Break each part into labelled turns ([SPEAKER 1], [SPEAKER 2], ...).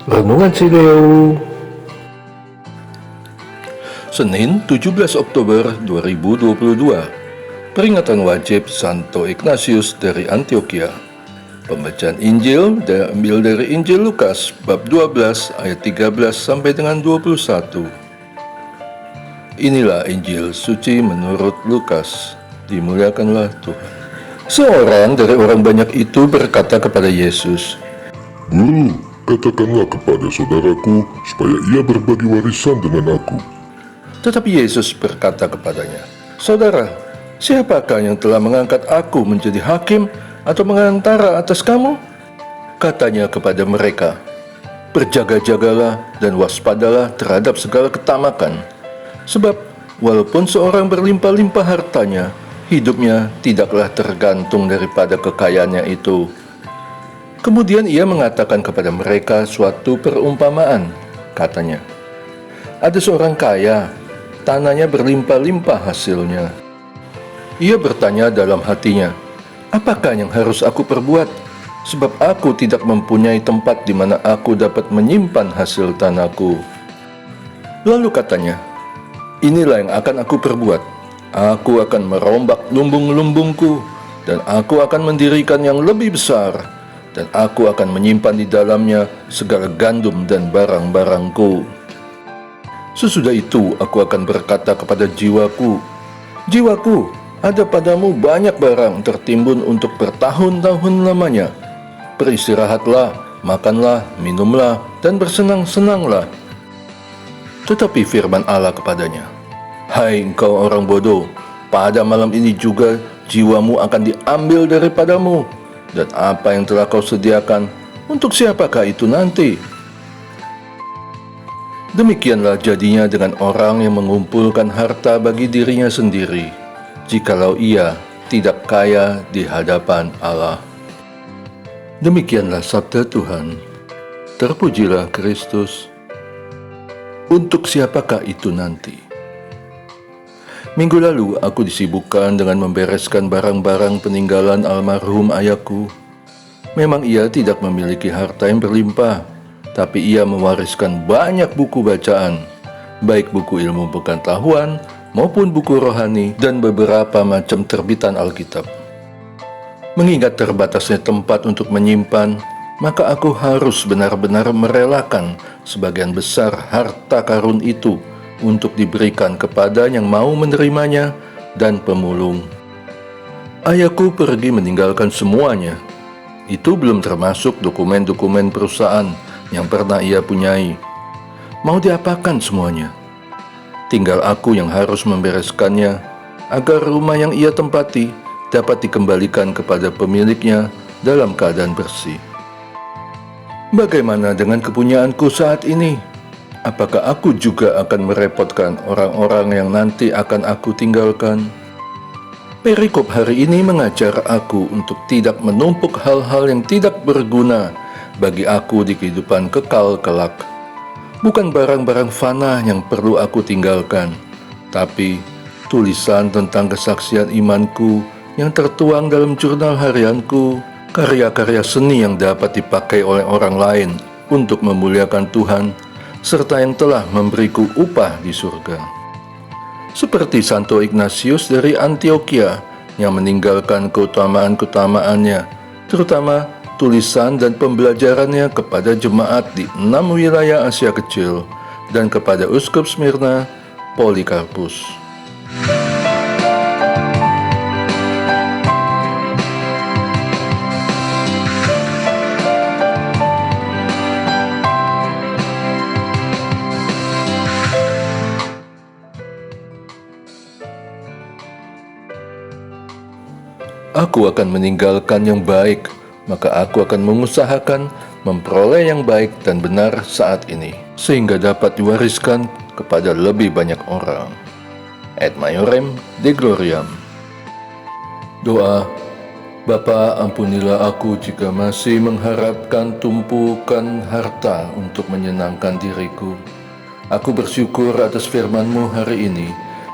[SPEAKER 1] Renungan si Leo Senin 17 Oktober 2022. Peringatan wajib Santo Ignatius dari Antioquia. Pembacaan Injil diambil dari Injil Lukas bab 12 ayat 13 sampai dengan 21. Inilah Injil suci menurut Lukas. Dimuliakanlah Tuhan. Seorang dari orang banyak itu berkata kepada Yesus,
[SPEAKER 2] Guru, katakanlah kepada saudaraku supaya ia berbagi warisan dengan aku.
[SPEAKER 1] Tetapi Yesus berkata kepadanya, Saudara, siapakah yang telah mengangkat aku menjadi hakim atau mengantara atas kamu? Katanya kepada mereka, Berjaga-jagalah dan waspadalah terhadap segala ketamakan. Sebab walaupun seorang berlimpah-limpah hartanya, hidupnya tidaklah tergantung daripada kekayaannya itu. Kemudian ia mengatakan kepada mereka suatu perumpamaan. Katanya, ada seorang kaya, tanahnya berlimpah-limpah hasilnya. Ia bertanya dalam hatinya, apakah yang harus aku perbuat? Sebab aku tidak mempunyai tempat di mana aku dapat menyimpan hasil tanahku. Lalu katanya, inilah yang akan aku perbuat. Aku akan merombak lumbung-lumbungku, dan aku akan mendirikan yang lebih besar, dan aku akan menyimpan di dalamnya segala gandum dan barang-barangku. Sesudah itu aku akan berkata kepada jiwaku, Jiwaku, ada padamu banyak barang tertimbun untuk bertahun-tahun lamanya. Beristirahatlah, makanlah, minumlah, dan bersenang-senanglah. Tetapi firman Allah kepadanya, Hai engkau orang bodoh, pada malam ini juga jiwamu akan diambil daripadamu, dan apa yang telah kau sediakan, untuk siapakah itu nanti? Demikianlah jadinya dengan orang yang mengumpulkan harta bagi dirinya sendiri, jikalau ia tidak kaya di hadapan Allah. Demikianlah sabda Tuhan. Terpujilah Kristus. Untuk siapakah itu nanti? Minggu lalu aku disibukkan dengan membereskan barang-barang peninggalan almarhum ayahku. Memang ia tidak memiliki harta yang berlimpah, tapi ia mewariskan banyak buku bacaan, baik buku ilmu pengetahuan maupun buku rohani dan beberapa macam terbitan Alkitab. Mengingat terbatasnya tempat untuk menyimpan, maka aku harus benar-benar merelakan sebagian besar harta karun itu untuk diberikan kepada yang mau menerimanya dan pemulung. Ayahku pergi meninggalkan semuanya. Itu belum termasuk dokumen-dokumen perusahaan yang pernah ia punyai. Mau diapakan semuanya? Tinggal aku yang harus membereskannya agar rumah yang ia tempati dapat dikembalikan kepada pemiliknya dalam keadaan bersih. Bagaimana dengan kepunyaanku saat ini? Apakah aku juga akan merepotkan orang-orang yang nanti akan aku tinggalkan? Perikop hari ini mengajar aku untuk tidak menumpuk hal-hal yang tidak berguna bagi aku di kehidupan kekal kelak. Bukan barang-barang fana yang perlu aku tinggalkan, tapi tulisan tentang kesaksian imanku yang tertuang dalam jurnal harianku, karya-karya seni yang dapat dipakai oleh orang lain untuk memuliakan Tuhan, serta yang telah memberiku upah di surga. Seperti Santo Ignatius dari Antioquia yang meninggalkan keutamaan-keutamaannya, terutama tulisan dan pembelajarannya kepada jemaat di 6 wilayah Asia Kecil dan kepada Uskup Smyrna, Polikarpus. Aku akan meninggalkan yang baik, maka aku akan mengusahakan memperoleh yang baik dan benar saat ini, sehingga dapat diwariskan kepada lebih banyak orang. Et Maiorem de Gloriam. Doa. Bapa, ampunilah aku jika masih mengharapkan tumpukan harta untuk menyenangkan diriku. Aku bersyukur atas firman-Mu hari ini,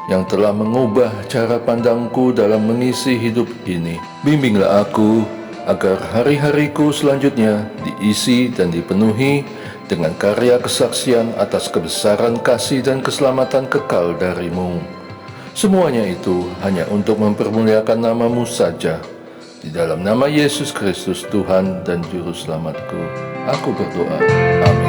[SPEAKER 1] yang telah mengubah cara pandangku dalam mengisi hidup ini. Bimbinglah aku agar hari-hariku selanjutnya diisi dan dipenuhi dengan karya kesaksian atas kebesaran kasih dan keselamatan kekal dari-Mu. Semuanya itu hanya untuk mempermuliakan nama-Mu saja. Di dalam nama Yesus Kristus Tuhan dan Juru Selamatku, aku berdoa. Amin.